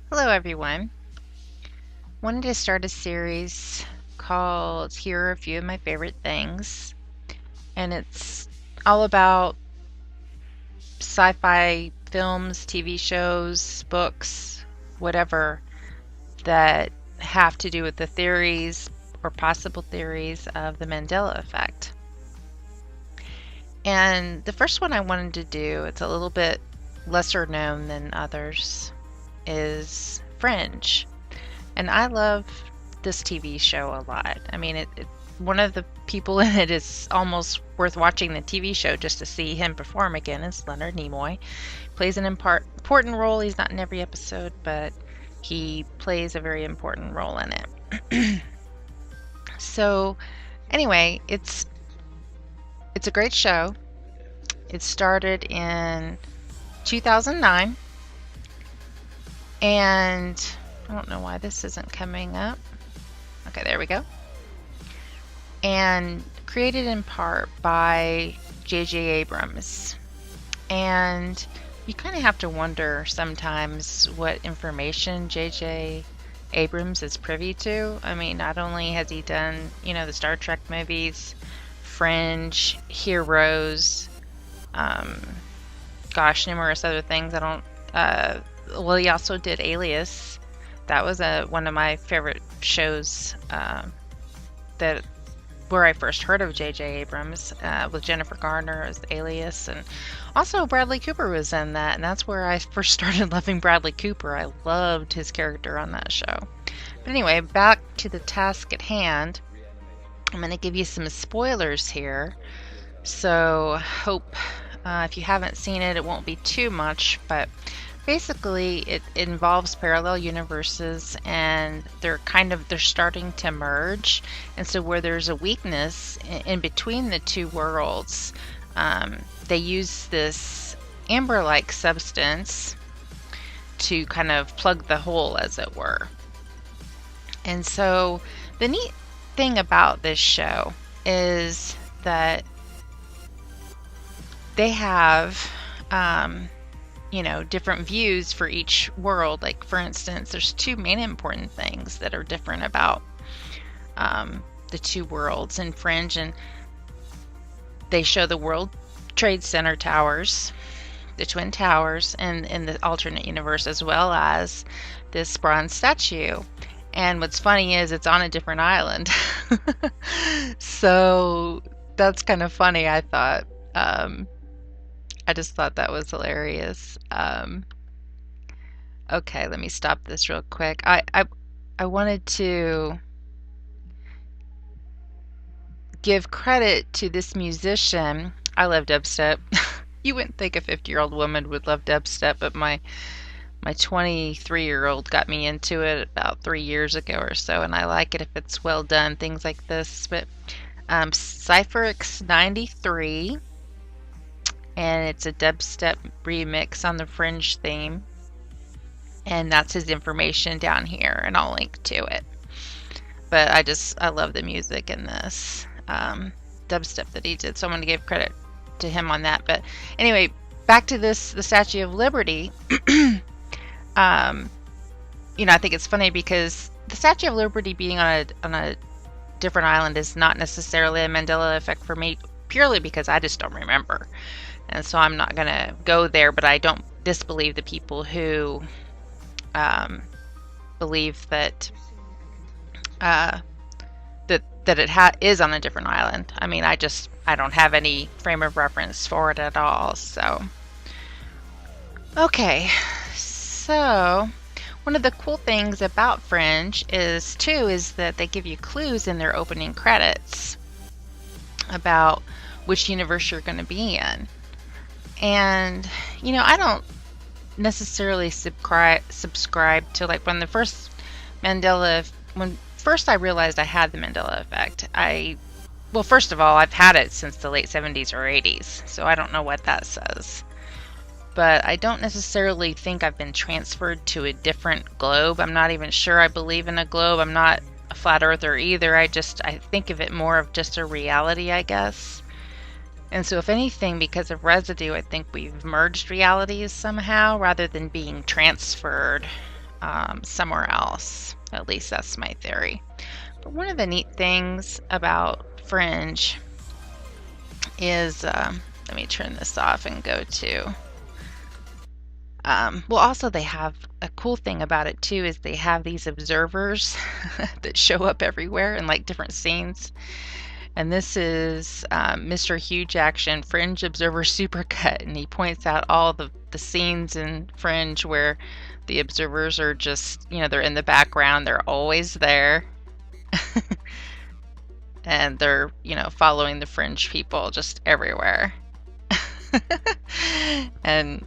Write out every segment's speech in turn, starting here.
Hello, everyone. Wanted to start a series called Here Are a Few of My Favorite Things, and it's all about sci fi films, TV shows, books, whatever that have to do with the theories or possible theories of the Mandela Effect. And the first one I wanted to do, it's a little bit lesser known than others, is Fringe. And I love this TV show a lot. I mean, one of the people in it is almost worth watching the TV show just to see him perform again. Is Leonard Nimoy. Plays an important role. He's not in every episode, but he plays a very important role in it. So, anyway, it's a great show. It started in 2009, and I don't know why this isn't coming up. Okay, there we go. And created in part by J.J. Abrams. And you kind of have to wonder sometimes what information J.J. Abrams is privy to. I mean, not only has he done, the Star Trek movies, Fringe, Heroes, numerous other things. Well, he also did Alias. That was one of my favorite shows that where I first heard of J.J. Abrams with Jennifer Garner as Alias, and also Bradley Cooper was in that, and that's where I first started loving Bradley Cooper. I loved his character on that show. But anyway, back to the task at hand. I'm going to give you some spoilers here, so hope if you haven't seen it, it won't be too much, but basically, it involves parallel universes, and they're starting to merge. And so, where there's a weakness in between the two worlds, they use this amber-like substance to kind of plug the hole, as it were. And so, the neat thing about this show is that they have different views for each world. Like, for instance, there's two main important things that are different about the two worlds in Fringe, and they show the World Trade Center towers, the Twin Towers, and in the alternate universe, as well as this bronze statue. And what's funny is it's on a different island. So that's kind of funny, I thought. I just thought that was hilarious. Okay, let me stop this real quick. I wanted to give credit to this musician. I love dubstep. You wouldn't think a 50-year-old woman would love dubstep, but my 23-year-old got me into it about 3 years ago or so, and I like it if it's well done, things like this. But Cypherx 93, and it's a dubstep remix on the Fringe theme, and that's his information down here, and I'll link to it. But I love the music in this dubstep that he did, so I'm going to give credit to him on that. But anyway, back to the Statue of Liberty. I think it's funny because the Statue of Liberty being on a different island is not necessarily a Mandela effect for me, purely because I just don't remember. And so I'm not going to go there, but I don't disbelieve the people who believe that that it is on a different island. I mean, I don't have any frame of reference for it at all. So, okay. So, one of the cool things about Fringe is that they give you clues in their opening credits about which universe you're going to be in. And, I don't necessarily subscribe to, like, when first I realized I had the Mandela Effect, well, first of all, I've had it since the late 70s or 80s, so I don't know what that says. But I don't necessarily think I've been transferred to a different globe. I'm not even sure I believe in a globe. I'm not a flat earther either. I think of it more of just a reality, I guess. And so if anything, because of residue, I think we've merged realities somehow rather than being transferred somewhere else. At least that's my theory. But one of the neat things about Fringe is, let me turn this off and go to, well, also they have a cool thing about it too, is they have these observers that show up everywhere in like different scenes. And this is Mr. Huge Action Fringe Observer Supercut, and he points out all the scenes in Fringe where the observers are just, they're in the background, they're always there. And they're, following the Fringe people just everywhere. And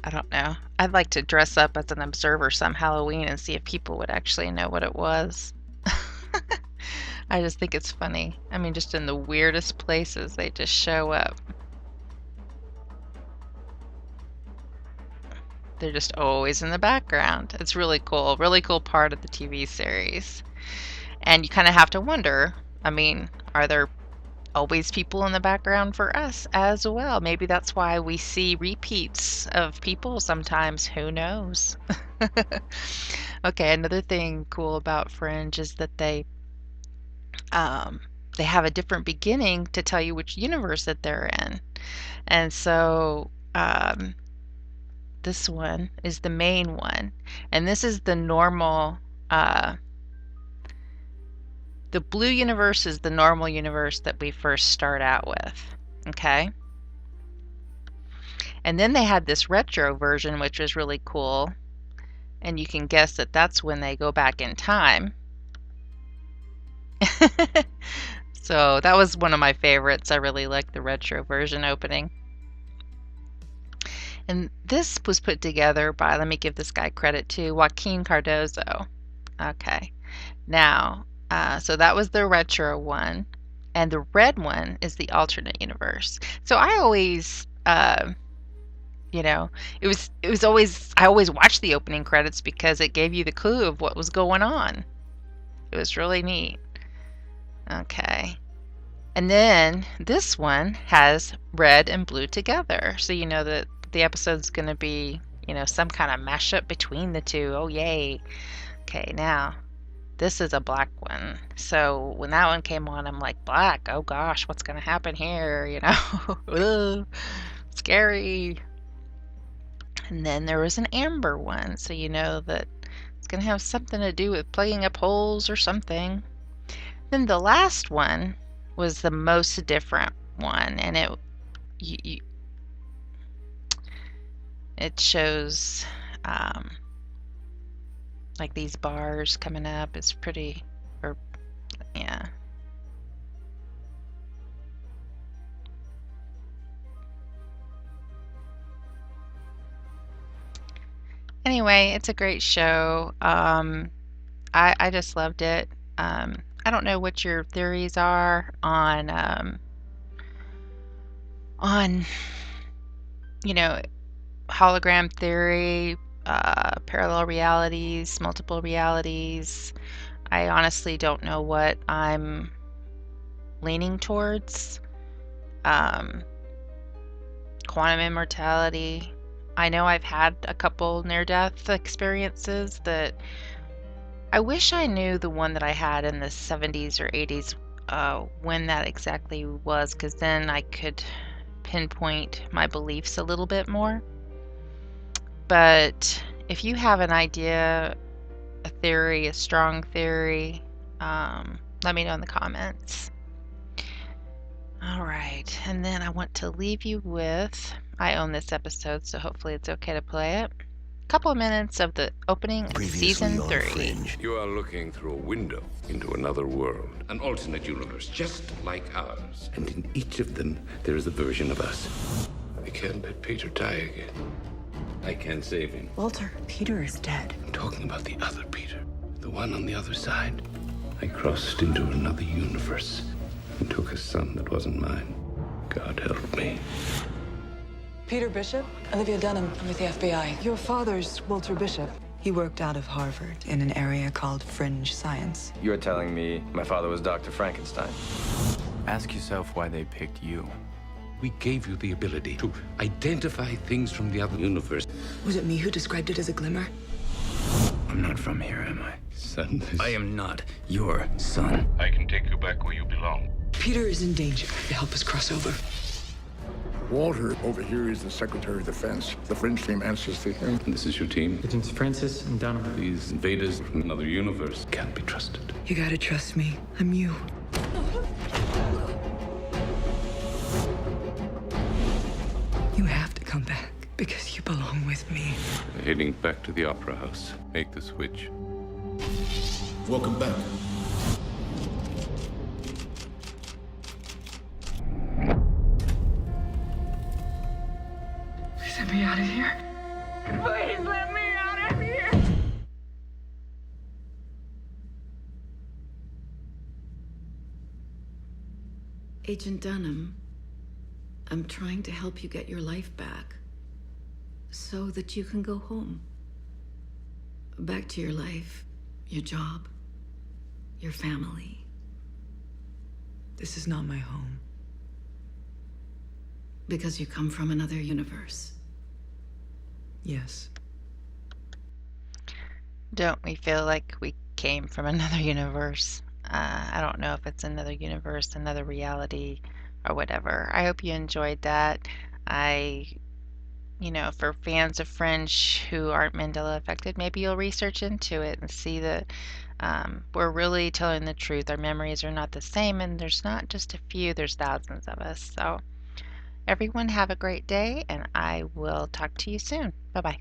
I don't know. I'd like to dress up as an observer some Halloween and see if people would actually know what it was. I just think it's funny. I mean, just in the weirdest places, they just show up. They're just always in the background. It's really cool. Really cool part of the TV series. And you kind of have to wonder, I mean, are there always people in the background for us as well? Maybe that's why we see repeats of people sometimes. Who knows? Okay, another thing cool about Fringe is that they have a different beginning to tell you which universe that they're in. And so this one is the main one. And this is the normal, the blue universe is the normal universe that we first start out with. Okay? And then they had this retro version, which was really cool. And you can guess that that's when they go back in time. So that was one of my favorites. I really liked the retro version opening. And this was put together by, let me give this guy credit too, Joaquin Cardozo. Okay. Now, so that was the retro one. And the red one is the alternate universe. So I always, it was always, I always watched the opening credits because it gave you the clue of what was going on. It was really neat. Okay. And then this one has red and blue together. So you know that the episode's going to be, some kind of mashup between the two. Oh, yay. Okay, now this is a black one. So when that one came on, I'm like, black. Oh gosh, what's going to happen here? Ugh, scary. And then there was an amber one. So you know that it's going to have something to do with plugging up holes or something. Then the last one was the most different one, and it shows like these bars coming up. It's pretty, yeah. Anyway, it's a great show. I just loved it. I don't know what your theories are on hologram theory, parallel realities, multiple realities. I honestly don't know what I'm leaning towards. Quantum immortality. I know I've had a couple near-death experiences that I wish I knew the one that I had in the 70s or 80s, when that exactly was, because then I could pinpoint my beliefs a little bit more. But if you have an idea, a theory, a strong theory, let me know in the comments. All right, and then I want to leave you with, I own this episode, so hopefully it's okay to play it. Couple of minutes of the opening of season 3. You are looking through a window into another world, an alternate universe just like ours. And in each of them, there is a version of us. I can't let Peter die again. I can't save him. Walter, Peter is dead. I'm talking about the other Peter, the one on the other side. I crossed into another universe and took a son that wasn't mine. God help me. Peter Bishop? Olivia Dunham. I'm with the FBI. Your father's Walter Bishop. He worked out of Harvard in an area called Fringe Science. You're telling me my father was Dr. Frankenstein? Ask yourself why they picked you. We gave you the ability to identify things from the other universe. Was it me who described it as a glimmer? I'm not from here, am I? Son, I am not your son. I can take you back where you belong. Peter is in danger. To help us cross over. Walter over here is the Secretary of Defense. The Fringe team answers to him. This is your team. Agents Francis and Dunham. These invaders from another universe can't be trusted. You gotta trust me. I'm you. You have to come back because you belong with me. Heading back to the Opera House. Make the switch. Welcome back. Please let me out of here. Please let me out of here. Agent Dunham, I'm trying to help you get your life back so that you can go home. Back to your life, your job, your family. This is not my home. Because you come from another universe. Yes. Don't we feel like we came from another universe? I don't know if it's another universe, another reality, or whatever. I hope you enjoyed that. For fans of Fringe who aren't Mandela affected, maybe you'll research into it and see that we're really telling the truth. Our memories are not the same, and there's not just a few, there's thousands of us. So everyone have a great day, and I will talk to you soon. Bye-bye.